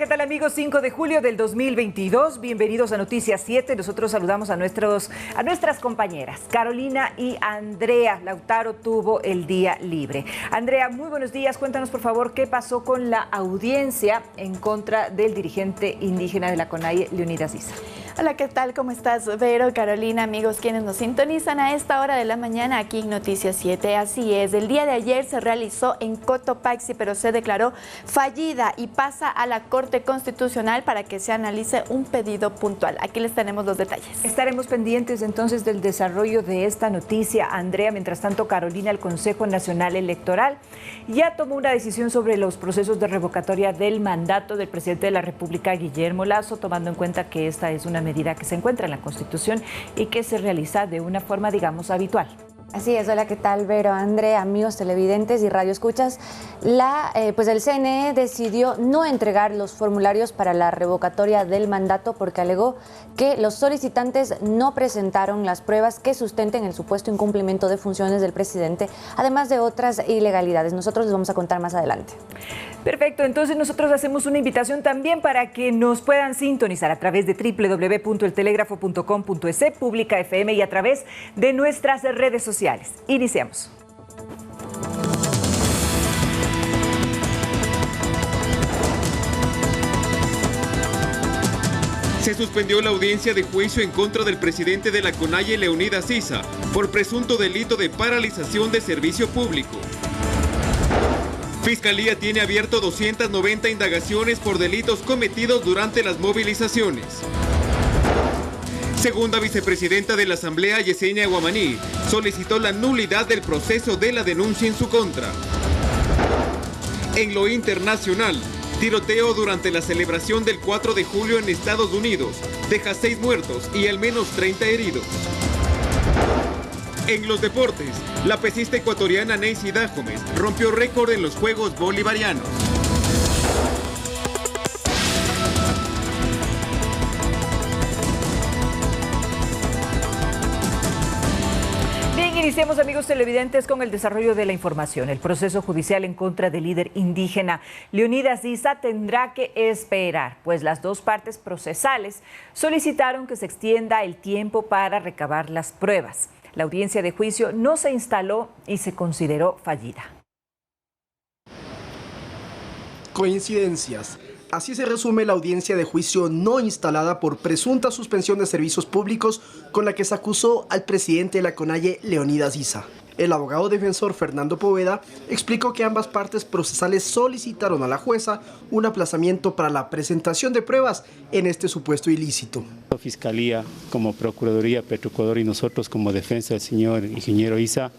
¿qué tal amigos? 5 de julio del 2022, bienvenidos a Noticias 7. Nosotros saludamos a nuestras compañeras, Carolina y Andrea. Lautaro tuvo el día libre. Andrea, muy buenos días. Cuéntanos, por favor, qué pasó con la audiencia en contra del dirigente indígena de la CONAIE, Leonidas Issa. Hola, ¿qué tal? ¿Cómo estás, Vero, Carolina, amigos quienes nos sintonizan a esta hora de la mañana aquí en Noticias 7? Así es, el día de ayer se realizó en Cotopaxi, pero se declaró fallida y pasa a la Corte Constitucional para que se analice un pedido puntual. Aquí les tenemos los detalles. Estaremos pendientes entonces del desarrollo de esta noticia, Andrea. Mientras tanto, Carolina, el Consejo Nacional Electoral ya tomó una decisión sobre los procesos de revocatoria del mandato del presidente de la República, Guillermo Lasso, tomando en cuenta que esta es una medida que se encuentra en la Constitución y que se realiza de una forma, digamos, habitual. Así es, hola, ¿qué tal, Vero, André, amigos televidentes y radioescuchas? El CNE decidió no entregar los formularios para la revocatoria del mandato porque alegó que los solicitantes no presentaron las pruebas que sustenten el supuesto incumplimiento de funciones del presidente, además de otras ilegalidades. Nosotros les vamos a contar más adelante. Perfecto, entonces nosotros hacemos una invitación también para que nos puedan sintonizar a través de www.eltelegrafo.com.es, Pública FM y a través de nuestras redes sociales. Iniciamos. Se suspendió la audiencia de juicio en contra del presidente de la CONAIE, Leonidas Issa, por presunto delito de paralización de servicio público. Fiscalía tiene abierto 290 indagaciones por delitos cometidos durante las movilizaciones. Segunda vicepresidenta de la Asamblea, Yesenia Guamaní, solicitó la nulidad del proceso de la denuncia en su contra. En lo internacional, tiroteo durante la celebración del 4 de julio en Estados Unidos deja 6 muertos y al menos 30 heridos. En los deportes, la pesista ecuatoriana Neisy Dajomes rompió récord en los Juegos Bolivarianos. Iniciemos, amigos televidentes, con el desarrollo de la información. El proceso judicial en contra del líder indígena Leonidas Issa tendrá que esperar, pues las dos partes procesales solicitaron que se extienda el tiempo para recabar las pruebas. La audiencia de juicio no se instaló y se consideró fallida. Coincidencias. Así se resume la audiencia de juicio no instalada por presunta suspensión de servicios públicos con la que se acusó al presidente de la CONAIE, Leonidas Issa. El abogado defensor Fernando Poveda explicó que ambas partes procesales solicitaron a la jueza un aplazamiento para la presentación de pruebas en este supuesto ilícito. La Fiscalía, como Procuraduría, Petroecuador y nosotros como defensa del señor ingeniero Issa,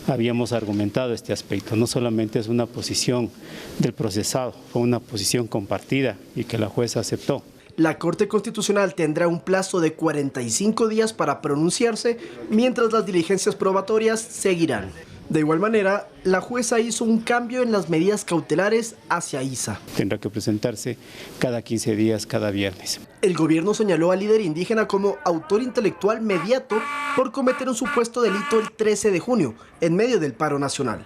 habíamos argumentado este aspecto. No solamente es una posición del procesado, fue una posición compartida y que la jueza aceptó. La Corte Constitucional tendrá un plazo de 45 días para pronunciarse, mientras las diligencias probatorias seguirán. De igual manera, la jueza hizo un cambio en las medidas cautelares hacia Issa. Tendrá que presentarse cada 15 días, cada viernes. El gobierno señaló al líder indígena como autor intelectual mediato por cometer un supuesto delito el 13 de junio, en medio del paro nacional.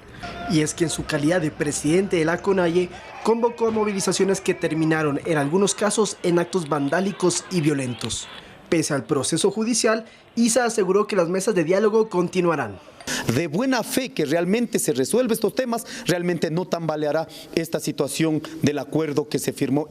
Y es que en su calidad de presidente de la CONAIE, convocó a movilizaciones que terminaron en algunos casos en actos vandálicos y violentos. Pese al proceso judicial, Issa aseguró que las mesas de diálogo continuarán. De buena fe que realmente se resuelve estos temas, realmente no tambaleará esta situación del acuerdo que se firmó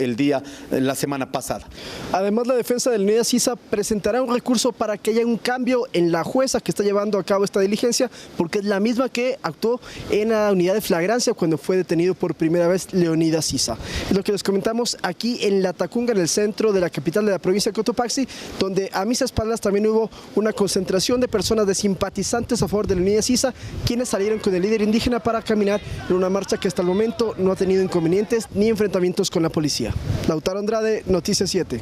la semana pasada. Además, la defensa de Leonidas Issa presentará un recurso para que haya un cambio en la jueza que está llevando a cabo esta diligencia, porque es la misma que actuó en la unidad de flagrancia cuando fue detenido por primera vez Leonidas Issa. Es lo que les comentamos aquí en La Tacunga, en el centro de la capital de la provincia de Cotopaxi, donde a mis espaldas también hubo una concentración de personas, de simpatizantes a favor de Leonidas Issa, quienes salieron con el líder indígena para caminar en una marcha que hasta el momento no ha tenido inconvenientes ni enfrentamientos con la policía. Lautaro Andrade, Noticias 7.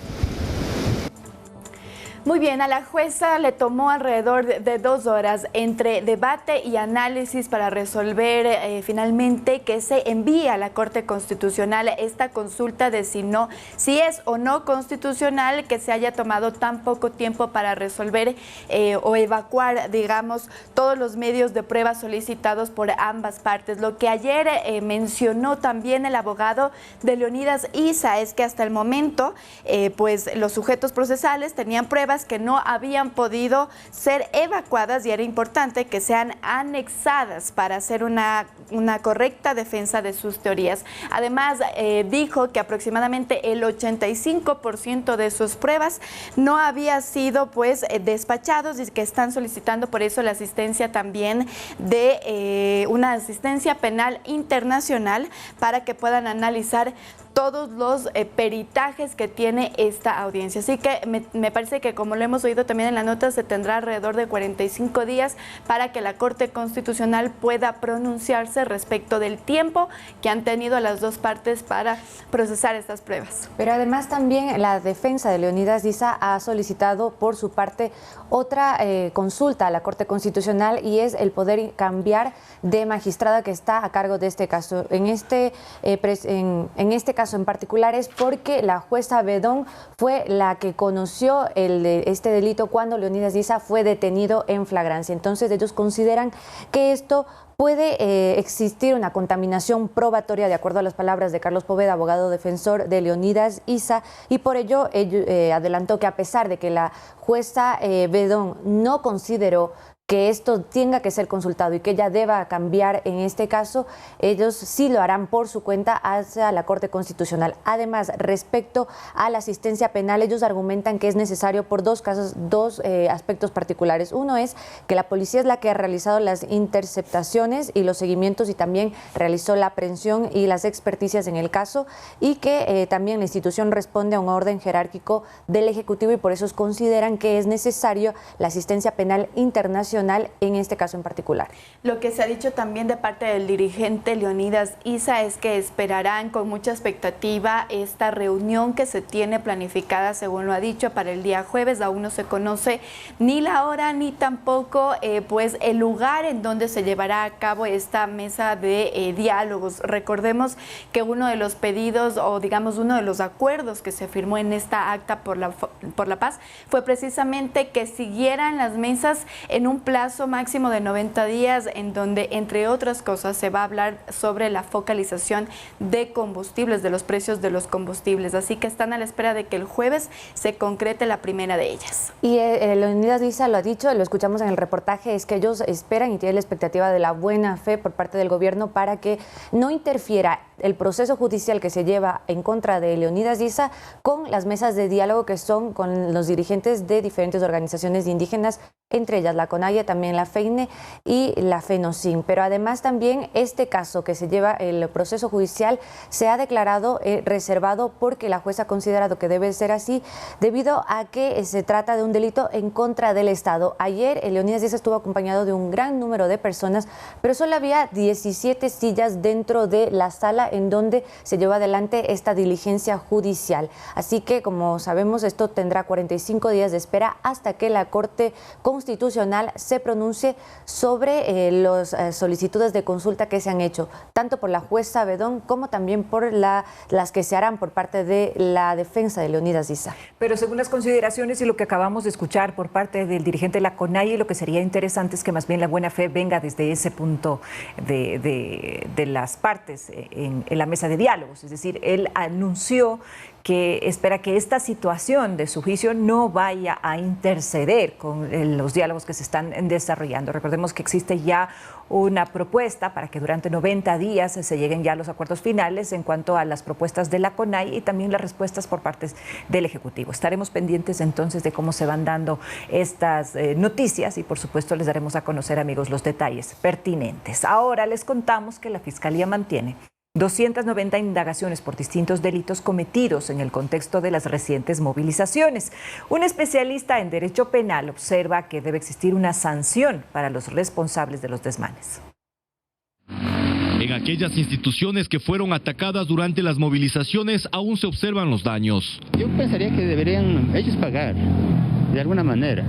Muy bien, a la jueza le tomó alrededor de 2 horas entre debate y análisis para resolver finalmente que se envíe a la Corte Constitucional esta consulta de si es o no constitucional que se haya tomado tan poco tiempo para resolver o evacuar, digamos, todos los medios de prueba solicitados por ambas partes. Lo que ayer mencionó también el abogado de Leonidas Issa es que hasta el momento, pues los sujetos procesales tenían pruebas que no habían podido ser evacuadas y era importante que sean anexadas para hacer una correcta defensa de sus teorías. Además, dijo que aproximadamente el 85% de sus pruebas no había sido pues despachados y que están solicitando por eso la asistencia también de una asistencia penal internacional para que puedan analizar todos los peritajes que tiene esta audiencia. Así que me parece que, como lo hemos oído también en la nota, se tendrá alrededor de 45 días para que la Corte Constitucional pueda pronunciarse respecto del tiempo que han tenido las dos partes para procesar estas pruebas. Pero además también la defensa de Leonidas Issa ha solicitado por su parte otra consulta a la Corte Constitucional y es el poder cambiar de magistrada que está a cargo de este caso. En este caso en particular es porque la jueza Bedón fue la que conoció este delito cuando Leonidas Issa fue detenido en flagrancia. Entonces ellos consideran que esto puede existir una contaminación probatoria, de acuerdo a las palabras de Carlos Poveda, abogado defensor de Leonidas Issa, y por ello adelantó que a pesar de que la jueza Bedón no consideró que esto tenga que ser consultado y que ella deba cambiar en este caso, ellos sí lo harán por su cuenta hacia la Corte Constitucional. Además, respecto a la asistencia penal, ellos argumentan que es necesario por dos aspectos particulares. Uno es que la policía es la que ha realizado las interceptaciones y los seguimientos y también realizó la aprehensión y las experticias en el caso, y que también la institución responde a un orden jerárquico del Ejecutivo y por eso consideran que es necesario la asistencia penal internacional en este caso en particular. Lo que se ha dicho también de parte del dirigente Leonidas Issa es que esperarán con mucha expectativa esta reunión que se tiene planificada, según lo ha dicho, para el día jueves. Aún no se conoce ni la hora ni tampoco pues el lugar en donde se llevará a cabo esta mesa de diálogos. Recordemos que uno de los pedidos o digamos uno de los acuerdos que se firmó en esta acta por la paz fue precisamente que siguieran las mesas en un plazo máximo de 90 días en donde, entre otras cosas, se va a hablar sobre la focalización de combustibles, de los precios de los combustibles. Así que están a la espera de que el jueves se concrete la primera de ellas. Y Leonidas Issa lo ha dicho, lo escuchamos en el reportaje, es que ellos esperan y tienen la expectativa de la buena fe por parte del gobierno para que no interfiera el proceso judicial que se lleva en contra de Leonidas Issa con las mesas de diálogo que son con los dirigentes de diferentes organizaciones indígenas, entre ellas la CONAIE, también la FEINE y la FENOCIN. Pero además también este caso que se lleva el proceso judicial se ha declarado reservado porque la jueza ha considerado que debe ser así debido a que se trata de un delito en contra del Estado. Ayer Leonidas Issa estuvo acompañado de un gran número de personas, pero solo había 17 sillas dentro de la sala en donde se lleva adelante esta diligencia judicial. Así que, como sabemos, esto tendrá 45 días de espera hasta que la Corte Constitucional se pronuncie sobre las solicitudes de consulta que se han hecho, tanto por la jueza Bedón como también por las que se harán por parte de la defensa de Leonidas Issa. Pero según las consideraciones y lo que acabamos de escuchar por parte del dirigente de la CONAIE, lo que sería interesante es que más bien la buena fe venga desde ese punto de las partes en la mesa de diálogos. Es decir, él anunció que espera que esta situación de su juicio no vaya a interceder con los diálogos que se están desarrollando. Recordemos que existe ya una propuesta para que durante 90 días se lleguen ya a los acuerdos finales en cuanto a las propuestas de la CONAIE y también las respuestas por parte del Ejecutivo. Estaremos pendientes entonces de cómo se van dando estas noticias y por supuesto les daremos a conocer, amigos, los detalles pertinentes. Ahora les contamos que la Fiscalía mantiene 290 indagaciones por distintos delitos cometidos en el contexto de las recientes movilizaciones. Un especialista en derecho penal observa que debe existir una sanción para los responsables de los desmanes. En aquellas instituciones que fueron atacadas durante las movilizaciones aún se observan los daños. Yo pensaría que deberían ellos pagar de alguna manera.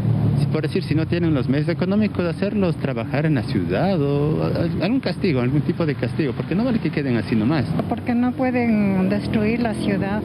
Por decir, si no tienen los medios económicos, hacerlos trabajar en la ciudad o algún castigo, algún tipo de castigo, porque no vale que queden así nomás. Porque no pueden destruir la ciudad.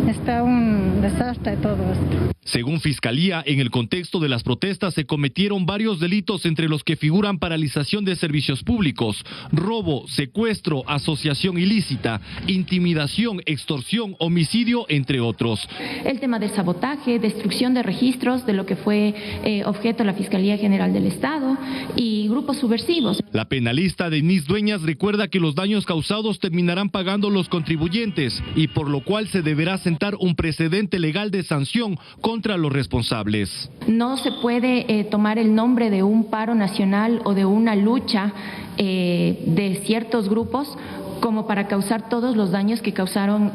Está un desastre todo esto. Según Fiscalía, en el contexto de las protestas se cometieron varios delitos entre los que figuran paralización de servicios públicos, robo, secuestro, asociación ilícita, intimidación, extorsión, homicidio, entre otros. El tema del sabotaje, destrucción de registros de lo que fue objeto de la Fiscalía General del Estado y grupos subversivos. La penalista Denise Dueñas recuerda que los daños causados terminarán pagando los contribuyentes y por lo cual se deberá sentar un precedente legal de sanción contra los responsables. No se puede tomar el nombre de un paro nacional o de una lucha de ciertos grupos como para causar todos los daños que causaron,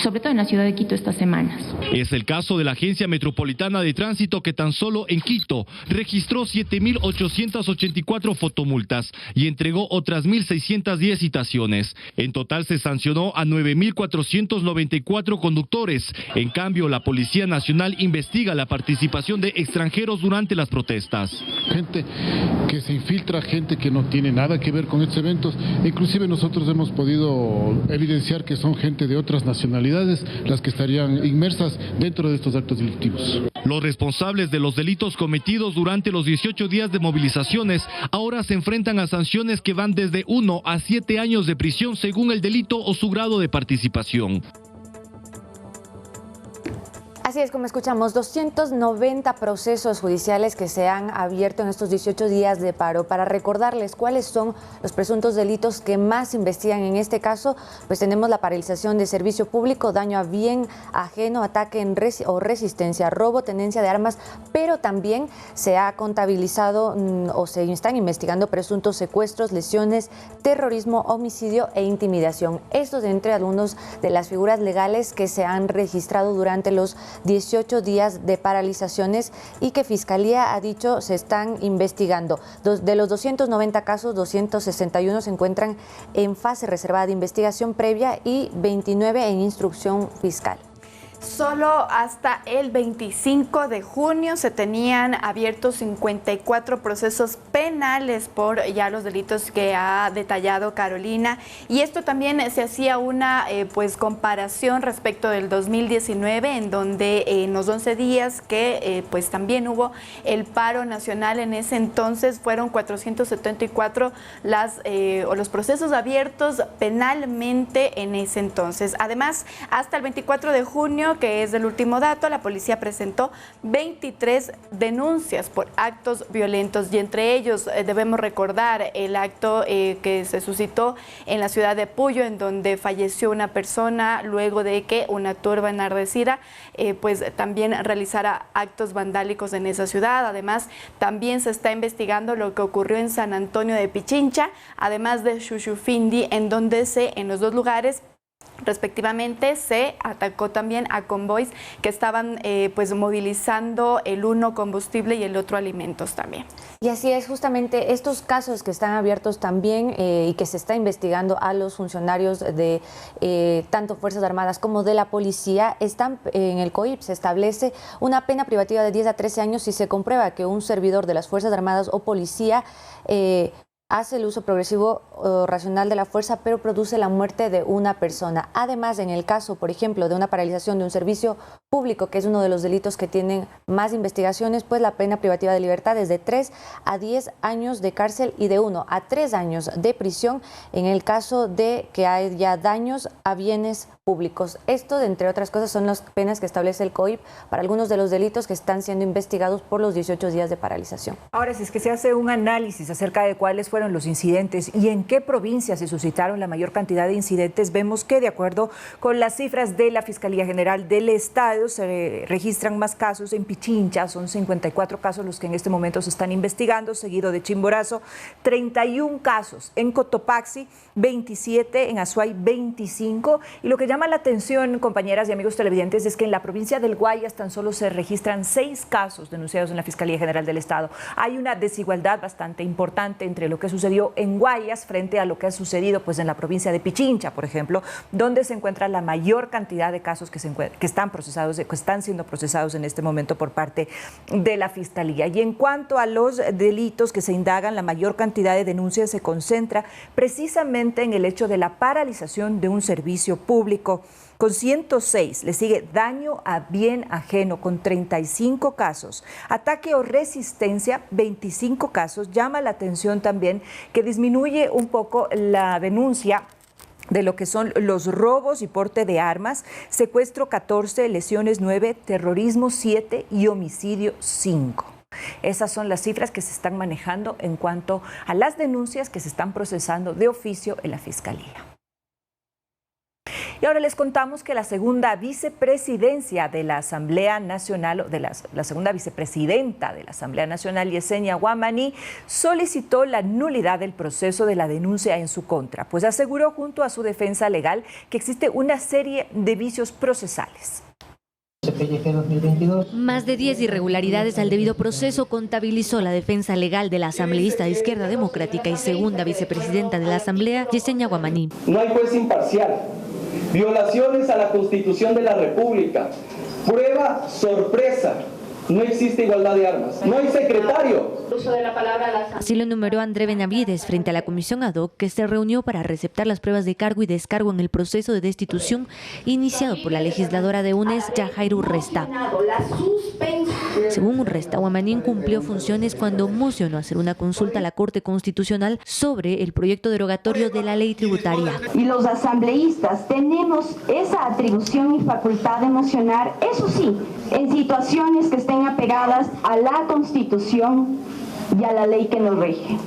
sobre todo en la ciudad de Quito estas semanas. Es el caso de la Agencia Metropolitana de Tránsito, que tan solo en Quito registró 7.884 fotomultas y entregó otras 1.610 citaciones. En total se sancionó a 9.494 conductores. En cambio, la Policía Nacional investiga la participación de extranjeros durante las protestas. Gente que se infiltra, gente que no tiene nada que ver con estos eventos. Inclusive nosotros hemos podido evidenciar que son gente de otras nacionalidades las que estarían inmersas dentro de estos actos delictivos. Los responsables de los delitos cometidos durante los 18 días de movilizaciones ahora se enfrentan a sanciones que van desde 1 a 7 años de prisión según el delito o su grado de participación. Así es, como escuchamos, 290 procesos judiciales que se han abierto en estos 18 días de paro. Para recordarles cuáles son los presuntos delitos que más investigan en este caso, pues tenemos la paralización de servicio público, daño a bien ajeno, ataque o resistencia, robo, tenencia de armas, pero también se ha contabilizado o se están investigando presuntos secuestros, lesiones, terrorismo, homicidio e intimidación. Estos entre algunos de las figuras legales que se han registrado durante los 18 días de paralizaciones y que Fiscalía ha dicho se están investigando. De los 290 casos, 261 se encuentran en fase reservada de investigación previa y 29 en instrucción fiscal. Solo hasta el 25 de junio se tenían abiertos 54 procesos penales por ya los delitos que ha detallado Carolina, y esto también se hacía una comparación respecto del 2019, en donde en los 11 días que pues también hubo el paro nacional, en ese entonces fueron 474 los procesos abiertos penalmente en ese entonces. Además, hasta el 24 de junio, que es el último dato, la policía presentó 23 denuncias por actos violentos, y entre ellos debemos recordar el acto que se suscitó en la ciudad de Puyo, en donde falleció una persona luego de que una turba enardecida pues también realizara actos vandálicos en esa ciudad. Además, también se está investigando lo que ocurrió en San Antonio de Pichincha, además de Xuxufindi, en donde en los dos lugares respectivamente se atacó también a convoys que estaban movilizando el uno combustible y el otro alimentos también. Y así es, justamente estos casos que están abiertos también y que se está investigando a los funcionarios de tanto Fuerzas Armadas como de la policía, están en el COIP. Se establece una pena privativa de 10 a 13 años si se comprueba que un servidor de las Fuerzas Armadas o policía hace el uso progresivo o racional de la fuerza, pero produce la muerte de una persona. Además, en el caso, por ejemplo, de una paralización de un servicio público, que es uno de los delitos que tienen más investigaciones, pues la pena privativa de libertad es de 3 a 10 años de cárcel y de 1 a 3 años de prisión en el caso de que haya daños a bienes públicos. Esto, entre otras cosas, son las penas que establece el COIP para algunos de los delitos que están siendo investigados por los 18 días de paralización. Ahora, si es que se hace un análisis acerca de cuáles fueron los incidentes y en qué provincias se suscitaron la mayor cantidad de incidentes, vemos que, de acuerdo con las cifras de la Fiscalía General del Estado, se registran más casos en Pichincha, son 54 casos los que en este momento se están investigando, seguido de Chimborazo, 31 casos, en Cotopaxi, 27, en Azuay, 25, y lo que llama la atención, compañeras y amigos televidentes, es que en la provincia del Guayas tan solo se registran 6 casos denunciados en la Fiscalía General del Estado. Hay una desigualdad bastante importante entre lo que que sucedió en Guayas frente a lo que ha sucedido pues, en la provincia de Pichincha, por ejemplo, donde se encuentra la mayor cantidad de casos que están siendo procesados en este momento por parte de la Fiscalía. Y en cuanto a los delitos que se indagan, la mayor cantidad de denuncias se concentra precisamente en el hecho de la paralización de un servicio público, con 106. Le sigue daño a bien ajeno, con 35 casos. Ataque o resistencia, 25 casos. Llama la atención también que disminuye un poco la denuncia de lo que son los robos y porte de armas, secuestro 14, lesiones 9, terrorismo 7 y homicidio 5. Esas son las cifras que se están manejando en cuanto a las denuncias que se están procesando de oficio en la Fiscalía. Y ahora les contamos que la segunda vicepresidencia de la Asamblea Nacional, o de la segunda vicepresidenta de la Asamblea Nacional, Yesenia Guamaní, solicitó la nulidad del proceso de la denuncia en su contra, pues aseguró junto a su defensa legal que existe una serie de vicios procesales. Más de 10 irregularidades al debido proceso contabilizó la defensa legal de la asambleísta de Izquierda Democrática y segunda vicepresidenta de la Asamblea, Yesenia Guamaní. No hay juez imparcial, violaciones a la Constitución de la República, prueba sorpresa, no existe igualdad de armas, no hay secretario. Así lo enumeró André Benavides frente a la comisión ad hoc que se reunió para receptar las pruebas de cargo y descargo en el proceso de destitución iniciado por la legisladora de UNES, Yajaira Urresta. Según Urresta, Guamaní incumplió funciones cuando mocionó hacer una consulta a la Corte Constitucional sobre el proyecto derogatorio de la ley tributaria. Y los asambleístas tenemos esa atribución y facultad de mocionar, eso sí, en situaciones que estén apegadas a la Constitución y a la ley que nos rige.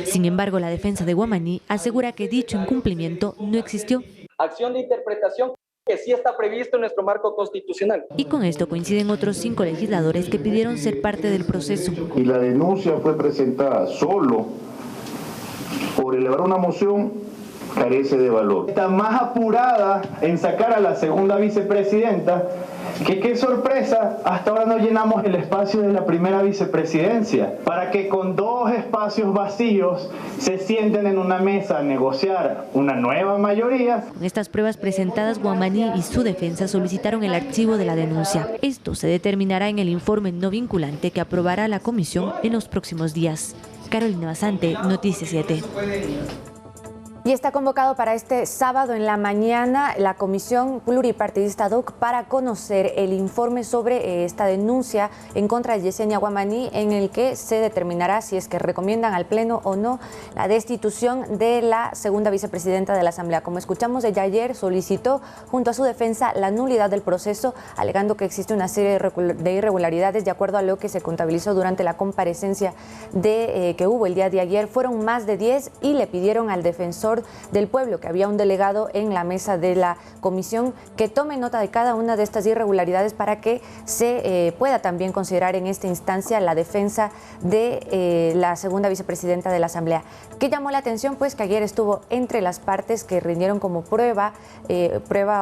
Sin embargo, la defensa de Guamaní asegura que dicho incumplimiento no existió. Acción de interpretación que sí está previsto en nuestro marco constitucional. Y con esto coinciden otros 5 legisladores que pidieron ser parte del proceso. Y la denuncia fue presentada solo por elevar una moción, carece de valor. Está más apurada en sacar a la segunda vicepresidenta, que qué sorpresa, hasta ahora no llenamos el espacio de la primera vicepresidencia, para que con 2 espacios vacíos se sienten en una mesa a negociar una nueva mayoría. Con estas pruebas presentadas, Guamaní y su defensa solicitaron el archivo de la denuncia. Esto se determinará en el informe no vinculante que aprobará la comisión en los próximos días. Carolina Basante, Noticias 7. Y está convocado para este sábado en la mañana la Comisión Pluripartidista ad hoc para conocer el informe sobre esta denuncia en contra de Yesenia Guamaní, en el que se determinará si es que recomiendan al Pleno o no la destitución de la segunda vicepresidenta de la Asamblea. Como escuchamos, ella ayer solicitó junto a su defensa la nulidad del proceso, alegando que existe una serie de irregularidades de acuerdo a lo que se contabilizó durante la comparecencia que hubo el día de ayer. Fueron más de 10 y le pidieron al defensor del pueblo, que había un delegado en la mesa de la comisión, que tome nota de cada una de estas irregularidades para que se pueda también considerar en esta instancia la defensa de la segunda vicepresidenta de la Asamblea. ¿Qué llamó la atención? Pues que ayer estuvo entre las partes que rindieron como prueba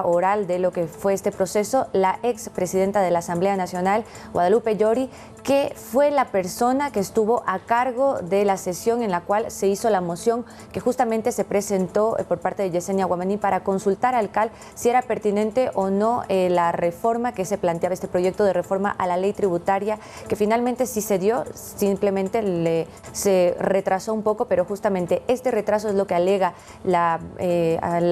oral de lo que fue este proceso, la expresidenta de la Asamblea Nacional, Guadalupe Llori, que fue la persona que estuvo a cargo de la sesión en la cual se hizo la moción que justamente se presentó por parte de Yesenia Guamaní para consultar al CAL si era pertinente o no la reforma que se planteaba, este proyecto de reforma a la ley tributaria, que finalmente sí se dio, simplemente se retrasó un poco, pero justamente este retraso es lo que alega la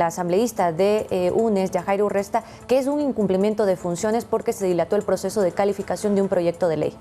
asambleísta de UNES, Yajaira Urresta, que es un incumplimiento de funciones porque se dilató el proceso de calificación de un proyecto de ley.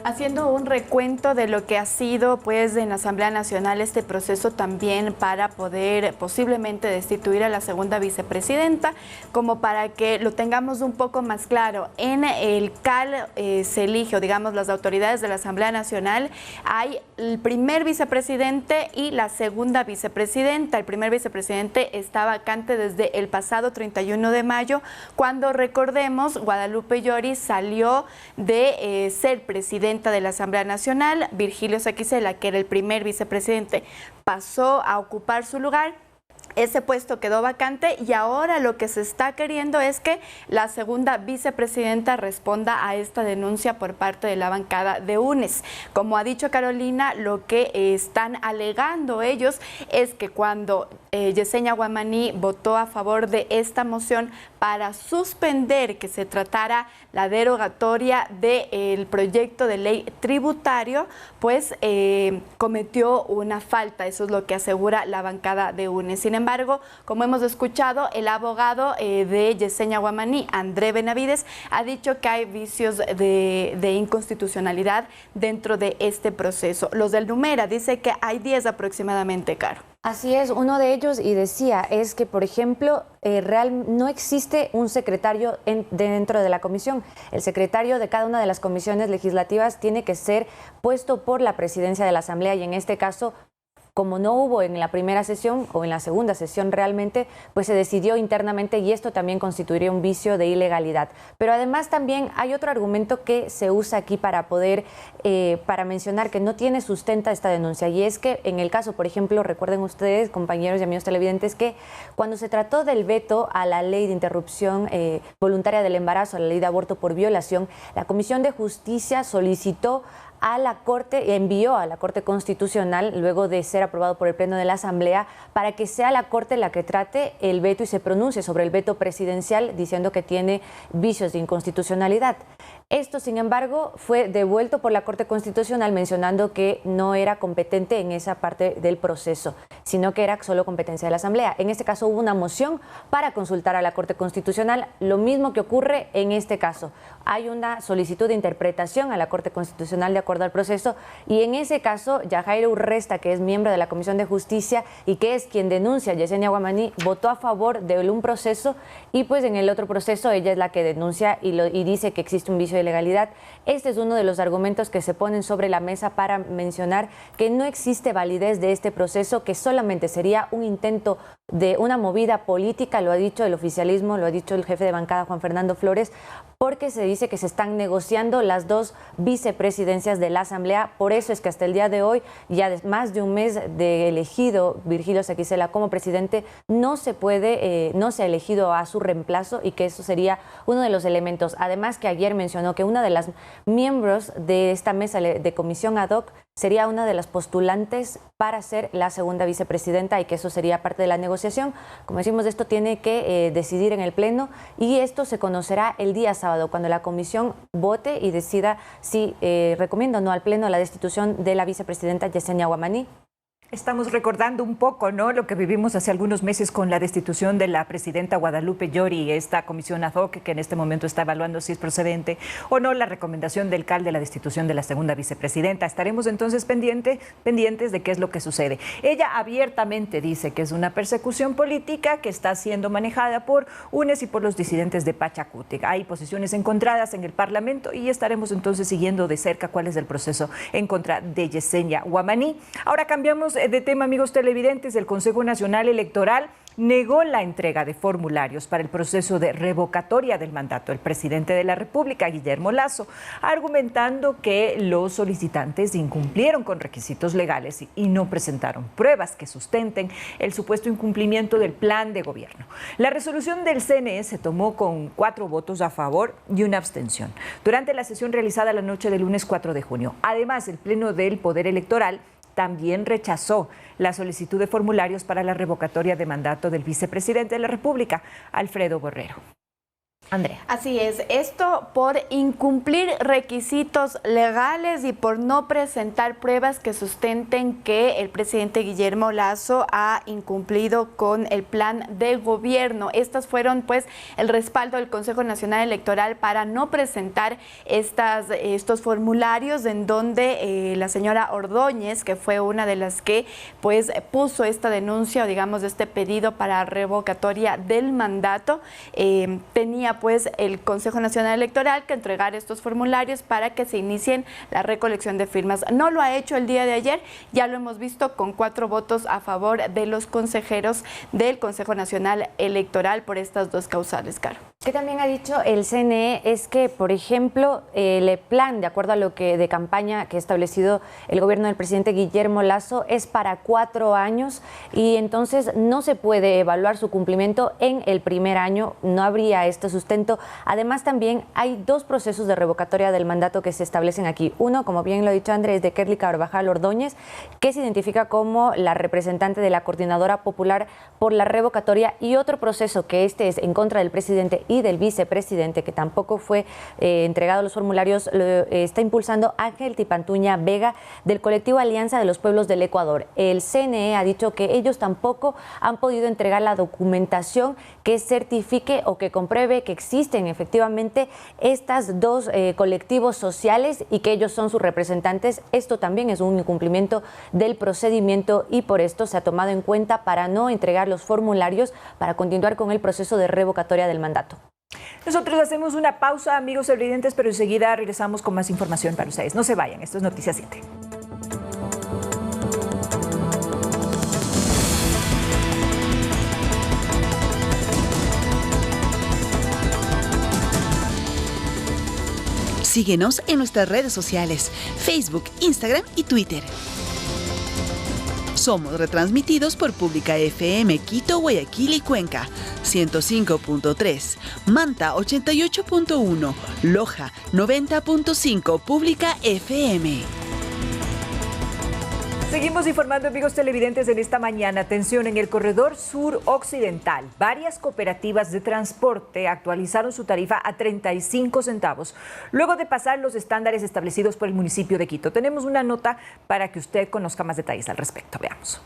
Haciendo un recuento de lo que ha sido pues en la Asamblea Nacional este proceso también para poder posiblemente destituir a la segunda vicepresidenta, como para que lo tengamos un poco más claro. En el CAL se elige, o digamos las autoridades de la Asamblea Nacional, hay el primer vicepresidente y la segunda vicepresidenta. El primer vicepresidente está vacante desde el pasado 31 de mayo, cuando recordemos Guadalupe Llori salió de ser presidenta de la Asamblea Nacional. Virgilio Saquicela, que era el primer vicepresidente, pasó a ocupar su lugar Ese puesto quedó vacante y ahora lo que se está queriendo es que la segunda vicepresidenta responda a esta denuncia por parte de la bancada de UNES. Como ha dicho Carolina, lo que están alegando ellos es que cuando Yesenia Guamaní votó a favor de esta moción para suspender que se tratara la derogatoria del proyecto de ley tributario, pues cometió una falta. Eso es lo que asegura la bancada de UNES. Sin embargo, como hemos escuchado, el abogado de Yesenia Guamaní, André Benavides, ha dicho que hay vicios de inconstitucionalidad dentro de este proceso. Los del Numera dice que hay 10 aproximadamente, Caro. Así es, uno de ellos, y decía, es que, por ejemplo, no existe un secretario dentro de la comisión. El secretario de cada una de las comisiones legislativas tiene que ser puesto por la presidencia de la Asamblea, y en este caso, como no hubo en la primera sesión o en la segunda sesión realmente, pues se decidió internamente, y esto también constituiría un vicio de ilegalidad. Pero además también hay otro argumento que se usa aquí para poder, para mencionar que no tiene sustenta esta denuncia, y es que en el caso, por ejemplo, recuerden ustedes, compañeros y amigos televidentes, que cuando se trató del veto a la ley de interrupción voluntaria del embarazo, a la ley de aborto por violación, la Comisión de Justicia solicitó a la Corte, envió a la Corte Constitucional, luego de ser aprobado por el Pleno de la Asamblea, para que sea la Corte la que trate el veto y se pronuncie sobre el veto presidencial, diciendo que tiene vicios de inconstitucionalidad. Esto, sin embargo, fue devuelto por la Corte Constitucional, mencionando que no era competente en esa parte del proceso, sino que era solo competencia de la Asamblea. En este caso hubo una moción para consultar a la Corte Constitucional, lo mismo que ocurre en este caso. Hay una solicitud de interpretación a la Corte Constitucional de acuerdo al proceso, y en ese caso Yajaira Urresta, que es miembro de la Comisión de Justicia y que es quien denuncia a Yesenia Guamaní, votó a favor de un proceso, y pues en el otro proceso ella es la que denuncia y dice que existe un vicio de legalidad. Este es uno de los argumentos que se ponen sobre la mesa para mencionar que no existe validez de este proceso, que solamente sería un intento de una movida política, lo ha dicho el oficialismo, lo ha dicho el jefe de bancada Juan Fernando Flores, porque se dice que se están negociando las dos vicepresidencias de la Asamblea. Por eso es que hasta el día de hoy, ya más de un mes de elegido Virgilio Saquicela como presidente, no se ha elegido a su reemplazo, y que eso sería uno de los elementos. Además, que ayer mencionó que una de las miembros de esta mesa de comisión ad hoc sería una de las postulantes para ser la segunda vicepresidenta, y que eso sería parte de la negociación. Como decimos, esto tiene que decidir en el Pleno, y esto se conocerá el día sábado, cuando la comisión vote y decida si recomienda o no al Pleno la destitución de la vicepresidenta Yesenia Guamaní. Estamos recordando un poco, ¿no?, lo que vivimos hace algunos meses con la destitución de la presidenta Guadalupe Llori, esta comisión ad hoc que en este momento está evaluando si es procedente o no la recomendación del CAL de la destitución de la segunda vicepresidenta. Estaremos entonces pendientes de qué es lo que sucede. Ella abiertamente dice que es una persecución política que está siendo manejada por UNES y por los disidentes de Pachacuti. Hay posiciones encontradas en el Parlamento, y estaremos entonces siguiendo de cerca cuál es el proceso en contra de Yesenia Guamaní. Ahora cambiamos de tema, amigos televidentes. El Consejo Nacional Electoral negó la entrega de formularios para el proceso de revocatoria del mandato del presidente de la República, Guillermo Lasso, argumentando que los solicitantes incumplieron con requisitos legales y no presentaron pruebas que sustenten el supuesto incumplimiento del plan de gobierno. La resolución del CNE se tomó con 4 votos a favor y 1 abstención durante la sesión realizada la noche del lunes 4 de junio. Además, el Pleno del Poder Electoral también rechazó la solicitud de formularios para la revocatoria de mandato del vicepresidente de la República, Alfredo Borrero. Andrea. Así es, esto por incumplir requisitos legales y por no presentar pruebas que sustenten que el presidente Guillermo Lasso ha incumplido con el plan de gobierno. Estas fueron pues el respaldo del Consejo Nacional Electoral para no presentar estos formularios, en donde la señora Ordóñez, que fue una de las que pues puso esta denuncia, o digamos este pedido para revocatoria del mandato, tenía pues el Consejo Nacional Electoral que entregar estos formularios para que se inicien la recolección de firmas. No lo ha hecho el día de ayer, ya lo hemos visto con 4 votos a favor de los consejeros del Consejo Nacional Electoral por estas 2 causales, Caro. Que también ha dicho el CNE es que, por ejemplo, el plan, de acuerdo a lo que de campaña que ha establecido el gobierno del presidente Guillermo Lasso, es para 4 años y entonces no se puede evaluar su cumplimiento en el primer año, no habría este sustento. Además, también hay 2 procesos de revocatoria del mandato que se establecen aquí. Uno, como bien lo ha dicho Andrés, de Kerly Carvajal Ordóñez, que se identifica como la representante de la Coordinadora Popular por la Revocatoria, y otro proceso que es en contra del presidente y del vicepresidente, que tampoco fue entregado a los formularios, lo está impulsando Ángel Tipantuña Vega, del colectivo Alianza de los Pueblos del Ecuador. El CNE ha dicho que ellos tampoco han podido entregar la documentación que certifique o que compruebe que existen efectivamente estas 2 colectivos sociales y que ellos son sus representantes. Esto también es un incumplimiento del procedimiento y por esto se ha tomado en cuenta para no entregar los formularios para continuar con el proceso de revocatoria del mandato. Nosotros hacemos una pausa, amigos televidentes, pero enseguida regresamos con más información para ustedes. No se vayan, esto es Noticias 7. Síguenos en nuestras redes sociales, Facebook, Instagram y Twitter. Somos retransmitidos por Pública FM Quito, Guayaquil y Cuenca, 105.3, Manta 88.1, Loja 90.5, Pública FM. Seguimos informando, amigos televidentes, en esta mañana. Atención, en el corredor sur occidental, varias cooperativas de transporte actualizaron su tarifa a 35 centavos, luego de pasar los estándares establecidos por el municipio de Quito. Tenemos una nota para que usted conozca más detalles al respecto. Veamos.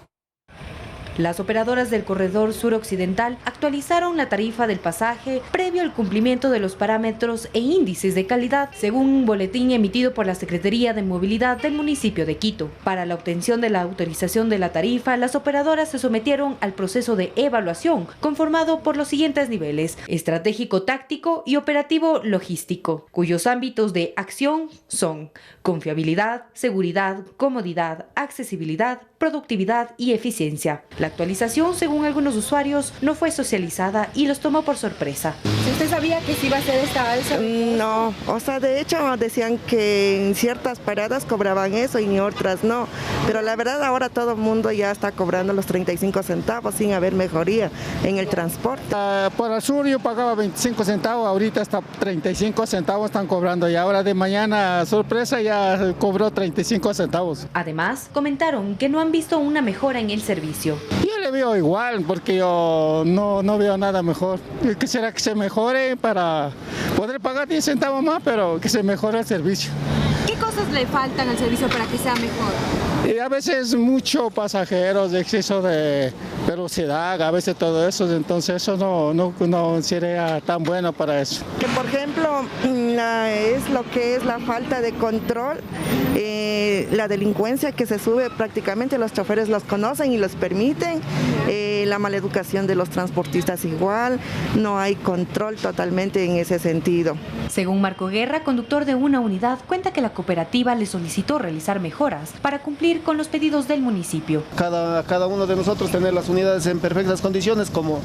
Las operadoras del corredor suroccidental actualizaron la tarifa del pasaje previo al cumplimiento de los parámetros e índices de calidad, según un boletín emitido por la Secretaría de Movilidad del municipio de Quito. Para la obtención de la autorización de la tarifa, las operadoras se sometieron al proceso de evaluación, conformado por los siguientes niveles: estratégico táctico y operativo logístico, cuyos ámbitos de acción son confiabilidad, seguridad, comodidad, accesibilidad, productividad y eficiencia. La actualización, según algunos usuarios, no fue socializada y los tomó por sorpresa. ¿Usted sabía que sí iba a ser esta alza? No, o sea, de hecho decían que en ciertas paradas cobraban eso y en otras no, pero la verdad ahora todo el mundo ya está cobrando los 35 centavos sin haber mejoría en el transporte. Por el sur yo pagaba 25 centavos, ahorita hasta 35 centavos están cobrando y ahora de mañana, sorpresa, ya cobró 35 centavos. Además, comentaron que no han visto una mejora en el servicio. Yo le veo igual porque yo no veo nada mejor. Quisiera que se mejore para poder pagar 10 centavos más, pero que se mejore el servicio. ¿Qué cosas le faltan al servicio para que sea mejor? Y a veces mucho pasajeros, exceso de velocidad, a veces todo eso, entonces eso no sería tan bueno para eso. Que por ejemplo es lo que es la falta de control, la delincuencia que se sube prácticamente, los choferes los conocen y los permiten, la maleducación de los transportistas igual, no hay control totalmente en ese sentido. Según Marco Guerra, conductor de una unidad, cuenta que la cooperativa le solicitó realizar mejoras para cumplir con los pedidos del municipio. Cada uno de nosotros tener las unidades en perfectas condiciones como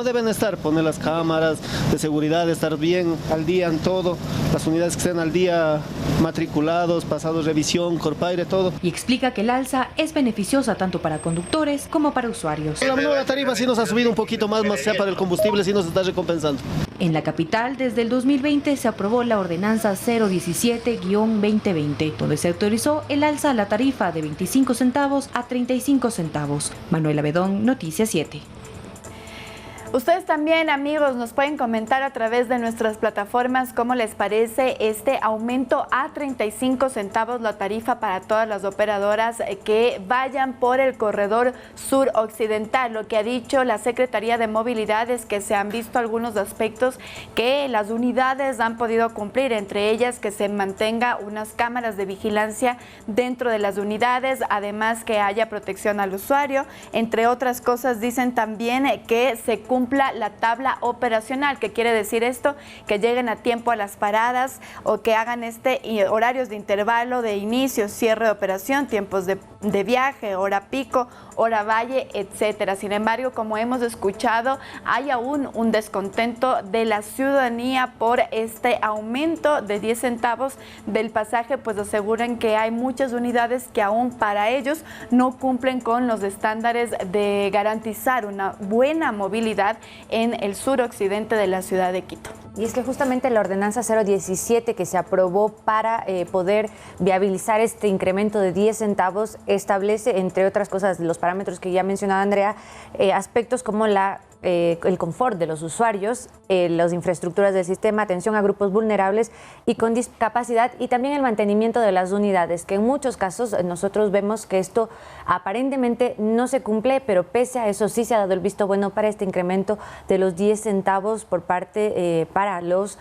deben estar, poner las cámaras de seguridad, estar bien al día en todo, las unidades que estén al día matriculados, pasados revisión, corpaire, todo. Y explica que el alza es beneficiosa tanto para conductores como para usuarios. La nueva tarifa sí nos ha subido un poquito más sea para el combustible, sí nos está recompensando. En la capital, desde el 2020 se aprobó la ordenanza 017-2020, donde se autorizó el alza a la tarifa de 25 centavos a 35 centavos. Manuela Bedón, Noticias 7. Ustedes también, amigos, nos pueden comentar a través de nuestras plataformas cómo les parece este aumento a 35 centavos la tarifa para todas las operadoras que vayan por el corredor suroccidental. Lo que ha dicho la Secretaría de Movilidad es que se han visto algunos aspectos que las unidades han podido cumplir, entre ellas que se mantenga unas cámaras de vigilancia dentro de las unidades, además que haya protección al usuario, entre otras cosas. Dicen también que se cumpla la tabla operacional. ¿Qué quiere decir esto? Que lleguen a tiempo a las paradas o que hagan horarios de intervalo de inicio, cierre de operación, tiempos de viaje, hora pico, Oravalle, etcétera. Sin embargo, como hemos escuchado, hay aún un descontento de la ciudadanía por este aumento de 10 centavos del pasaje, pues aseguran que hay muchas unidades que aún para ellos no cumplen con los estándares de garantizar una buena movilidad en el suroccidente de la ciudad de Quito. Y es que justamente la ordenanza 017 que se aprobó para poder viabilizar este incremento de 10 centavos establece, entre otras cosas, los parámetros que ya mencionaba Andrea, aspectos como el confort de los usuarios, las infraestructuras del sistema, atención a grupos vulnerables y con discapacidad, y también el mantenimiento de las unidades, que en muchos casos nosotros vemos que esto aparentemente no se cumple, pero pese a eso sí se ha dado el visto bueno para este incremento de los 10 centavos por parte para los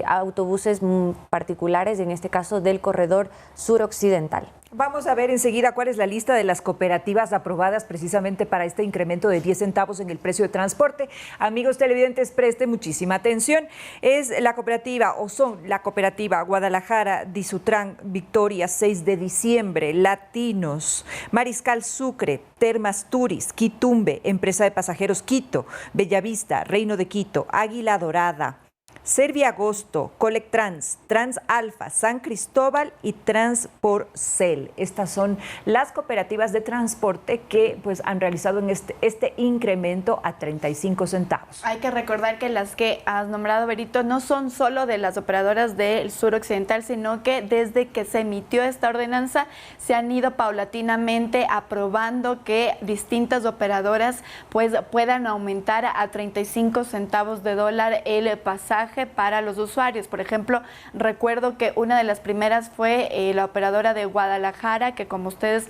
autobuses particulares, en este caso del corredor suroccidental. Vamos a ver enseguida cuál es la lista de las cooperativas aprobadas precisamente para este incremento de 10 centavos en el precio de transporte. Amigos televidentes, presten muchísima atención. Es la cooperativa, o son la cooperativa Guadalajara, Disutrán, Victoria, 6 de diciembre, Latinos, Mariscal Sucre, Termas Turis, Quitumbe, Empresa de Pasajeros Quito, Bellavista, Reino de Quito, Águila Dorada, Servia Agosto, Colectrans, Transalfa, San Cristóbal y Transporcel. Estas son las cooperativas de transporte que pues han realizado en este incremento a 35 centavos. Hay que recordar que las que has nombrado, Berito, no son solo de las operadoras del suroccidental, sino que desde que se emitió esta ordenanza se han ido paulatinamente aprobando que distintas operadoras pues puedan aumentar a 35 centavos de dólar el pasaje para los usuarios. Por ejemplo, recuerdo que una de las primeras fue la operadora de Guadalajara, que como ustedes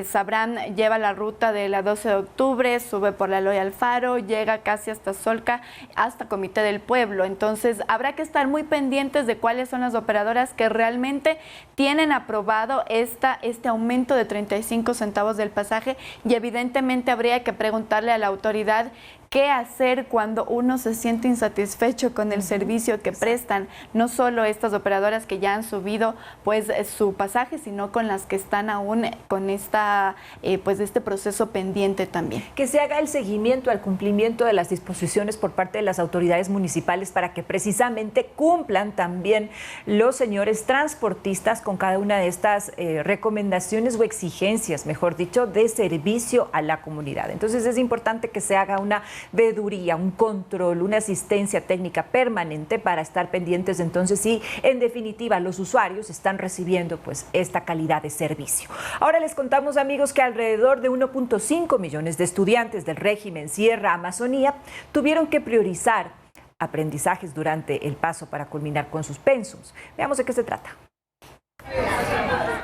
sabrán, lleva la ruta de la 12 de octubre, sube por la Eloy Alfaro, llega casi hasta Solca, hasta Comité del Pueblo. Entonces, habrá que estar muy pendientes de cuáles son las operadoras que realmente tienen aprobado este aumento de 35 centavos del pasaje, y evidentemente habría que preguntarle a la autoridad qué hacer cuando uno se siente insatisfecho con el servicio que prestan, no solo estas operadoras que ya han subido pues su pasaje, sino con las que están aún con este proceso pendiente también. Que se haga el seguimiento al cumplimiento de las disposiciones por parte de las autoridades municipales para que precisamente cumplan también los señores transportistas con cada una de estas recomendaciones o exigencias, mejor dicho, de servicio a la comunidad. Entonces es importante que se haga una veeduría, un control, una asistencia técnica permanente para estar pendientes entonces si en definitiva los usuarios están recibiendo pues esta calidad de servicio. Ahora les contamos, amigos, que alrededor de 1.5 millones de estudiantes del régimen Sierra Amazonía tuvieron que priorizar aprendizajes durante el paso para culminar con sus pensums. Veamos de qué se trata.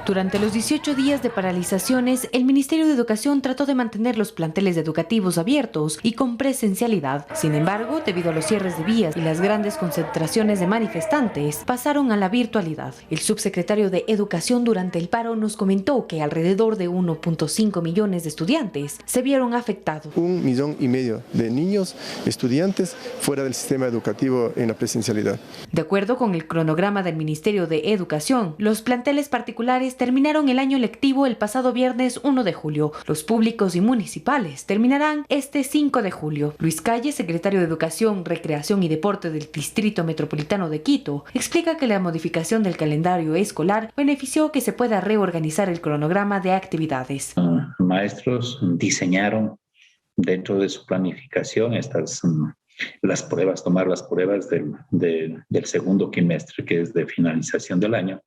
Durante los 18 días de paralizaciones, el Ministerio de Educación trató de mantener los planteles educativos abiertos y con presencialidad. Sin embargo, debido a los cierres de vías y las grandes concentraciones de manifestantes, pasaron a la virtualidad. El subsecretario de Educación durante el paro nos comentó que alrededor de 1.5 millones de estudiantes se vieron afectados. 1,5 millones de niños, estudiantes, fuera del sistema educativo en la presencialidad. De acuerdo con el cronograma del Ministerio de Educación, los planteles particulares terminaron el año lectivo el pasado viernes 1 de julio. Los públicos y municipales terminarán este 5 de julio. Luis Calle, secretario de Educación, Recreación y Deporte del Distrito Metropolitano de Quito, explica que la modificación del calendario escolar benefició que se pueda reorganizar el cronograma de actividades. Maestros diseñaron dentro de su planificación las pruebas, tomar las pruebas del segundo quimestre, que es de finalización del año,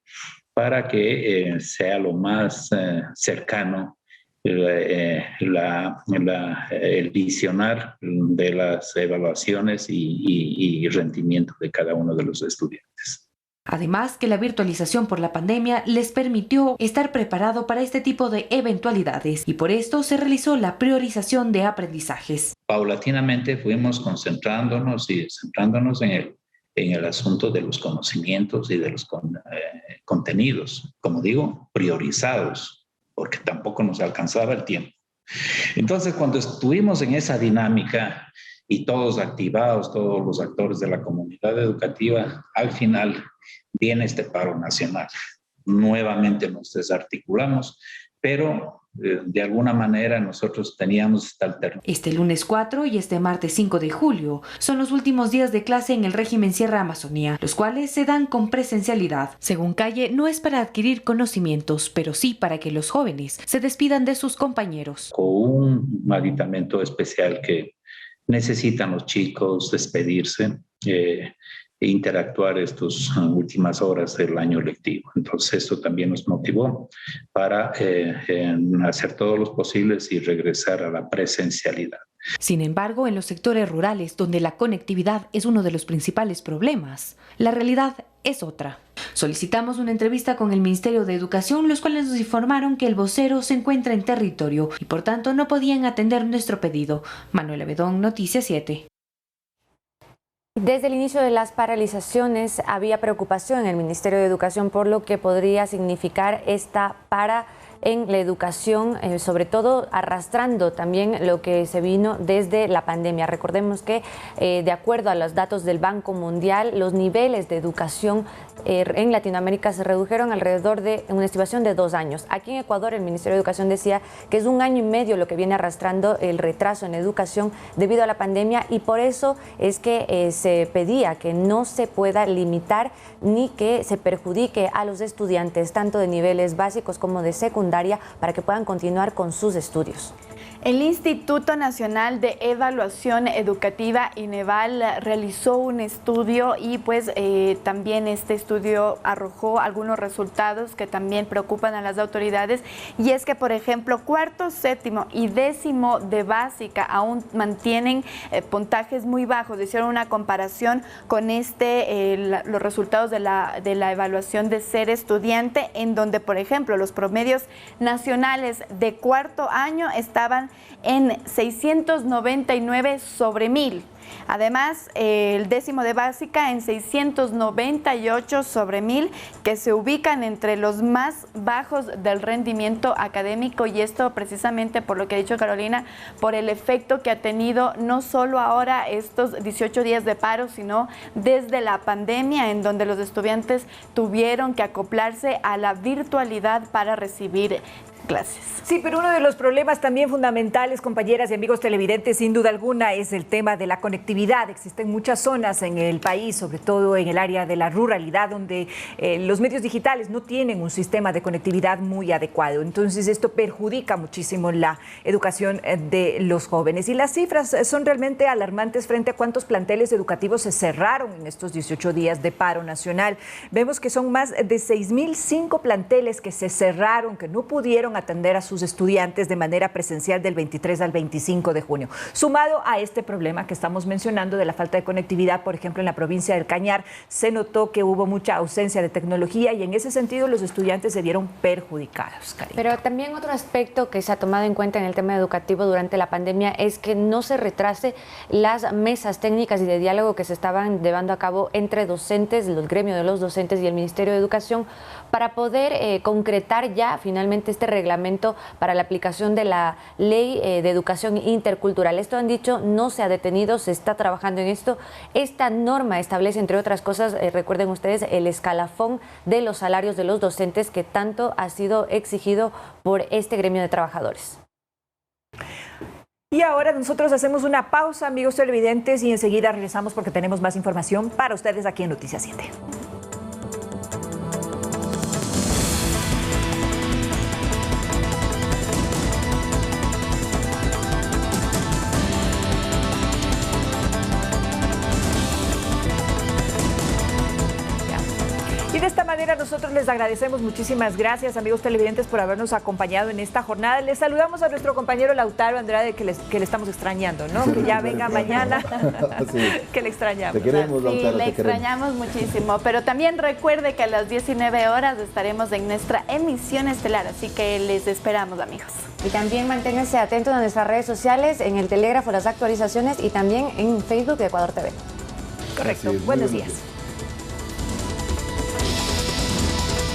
para que sea lo más cercano el visionar de las evaluaciones y rendimiento de cada uno de los estudiantes. Además, que la virtualización por la pandemia les permitió estar preparado para este tipo de eventualidades y por esto se realizó la priorización de aprendizajes. Paulatinamente fuimos concentrándonos en el asunto de los conocimientos y de los contenidos, como digo, priorizados, porque tampoco nos alcanzaba el tiempo. Entonces, cuando estuvimos en esa dinámica y todos activados, todos los actores de la comunidad educativa, al final viene este paro nacional. Nuevamente nos desarticulamos, pero de alguna manera nosotros teníamos esta alternativa. Este lunes 4 y este martes 5 de julio son los últimos días de clase en el régimen Sierra Amazonía, los cuales se dan con presencialidad. Según Calle, no es para adquirir conocimientos, pero sí para que los jóvenes se despidan de sus compañeros. Con un aditamento especial que necesitan los chicos despedirse, interactuar estas últimas horas del año lectivo. Entonces esto también nos motivó para hacer todos los posibles y regresar a la presencialidad. Sin embargo, en los sectores rurales, donde la conectividad es uno de los principales problemas, la realidad es otra. Solicitamos una entrevista con el Ministerio de Educación, los cuales nos informaron que el vocero se encuentra en territorio y por tanto no podían atender nuestro pedido. Manuela Bedón, Noticias 7. Desde el inicio de las paralizaciones había preocupación en el Ministerio de Educación por lo que podría significar esta para en la educación, sobre todo arrastrando también lo que se vino desde la pandemia. Recordemos que de acuerdo a los datos del Banco Mundial, los niveles de educación en Latinoamérica se redujeron alrededor de una estimación de 2 años. Aquí en Ecuador el Ministerio de Educación decía que es 1 año y medio lo que viene arrastrando el retraso en educación debido a la pandemia, y por eso es que se pedía que no se pueda limitar ni que se perjudique a los estudiantes tanto de niveles básicos como de secundaria para que puedan continuar con sus estudios. El Instituto Nacional de Evaluación Educativa, INEVAL, realizó un estudio y pues también este estudio arrojó algunos resultados que también preocupan a las autoridades, y es que, por ejemplo, 4º, 7º y 10º de básica aún mantienen puntajes muy bajos. Hicieron una comparación con los resultados de la evaluación de ser estudiante, en donde, por ejemplo, los promedios nacionales de 4º año estaban en 699 sobre 1000. Además, el 10º de básica en 698 sobre 1000, que se ubican entre los más bajos del rendimiento académico, y esto precisamente por lo que ha dicho Carolina, por el efecto que ha tenido no solo ahora estos 18 días de paro, sino desde la pandemia, en donde los estudiantes tuvieron que acoplarse a la virtualidad para recibir clases. Sí, pero uno de los problemas también fundamentales, compañeras y amigos televidentes, sin duda alguna, es el tema de la conectividad. Existen muchas zonas en el país, sobre todo en el área de la ruralidad, donde los medios digitales no tienen un sistema de conectividad muy adecuado. Entonces esto perjudica muchísimo la educación de los jóvenes. Y las cifras son realmente alarmantes frente a cuántos planteles educativos se cerraron en estos 18 días de paro nacional. Vemos que son más de 6.005 planteles que se cerraron, que no pudieron atender a sus estudiantes de manera presencial del 23 al 25 de junio. Sumado a este problema que estamos mencionando de la falta de conectividad, por ejemplo, en la provincia del Cañar, se notó que hubo mucha ausencia de tecnología y en ese sentido los estudiantes se vieron perjudicados. Karina. Pero también otro aspecto que se ha tomado en cuenta en el tema educativo durante la pandemia es que no se retrase las mesas técnicas y de diálogo que se estaban llevando a cabo entre docentes, el gremio de los docentes y el Ministerio de Educación, para poder concretar ya finalmente este reglamento para la aplicación de la Ley de Educación Intercultural. Esto han dicho, no se ha detenido, se está trabajando en esto. Esta norma establece, entre otras cosas, recuerden ustedes, el escalafón de los salarios de los docentes que tanto ha sido exigido por este gremio de trabajadores. Y ahora nosotros hacemos una pausa, amigos televidentes, y enseguida regresamos porque tenemos más información para ustedes aquí en Noticias 7. De esta manera nosotros les agradecemos, muchísimas gracias, amigos televidentes, por habernos acompañado en esta jornada. Les saludamos a nuestro compañero Lautaro Andrade, que le estamos extrañando, ¿no? Que ya venga mañana, sí. Que le extrañamos. Te queremos, Lautaro, sí, le extrañamos muchísimo, pero también recuerde que a las 19 horas estaremos en nuestra emisión estelar, así que les esperamos, amigos. Y también manténganse atentos a nuestras redes sociales, en el Telégrafo, las actualizaciones, y también en Facebook de Ecuador TV. Correcto, buenos días.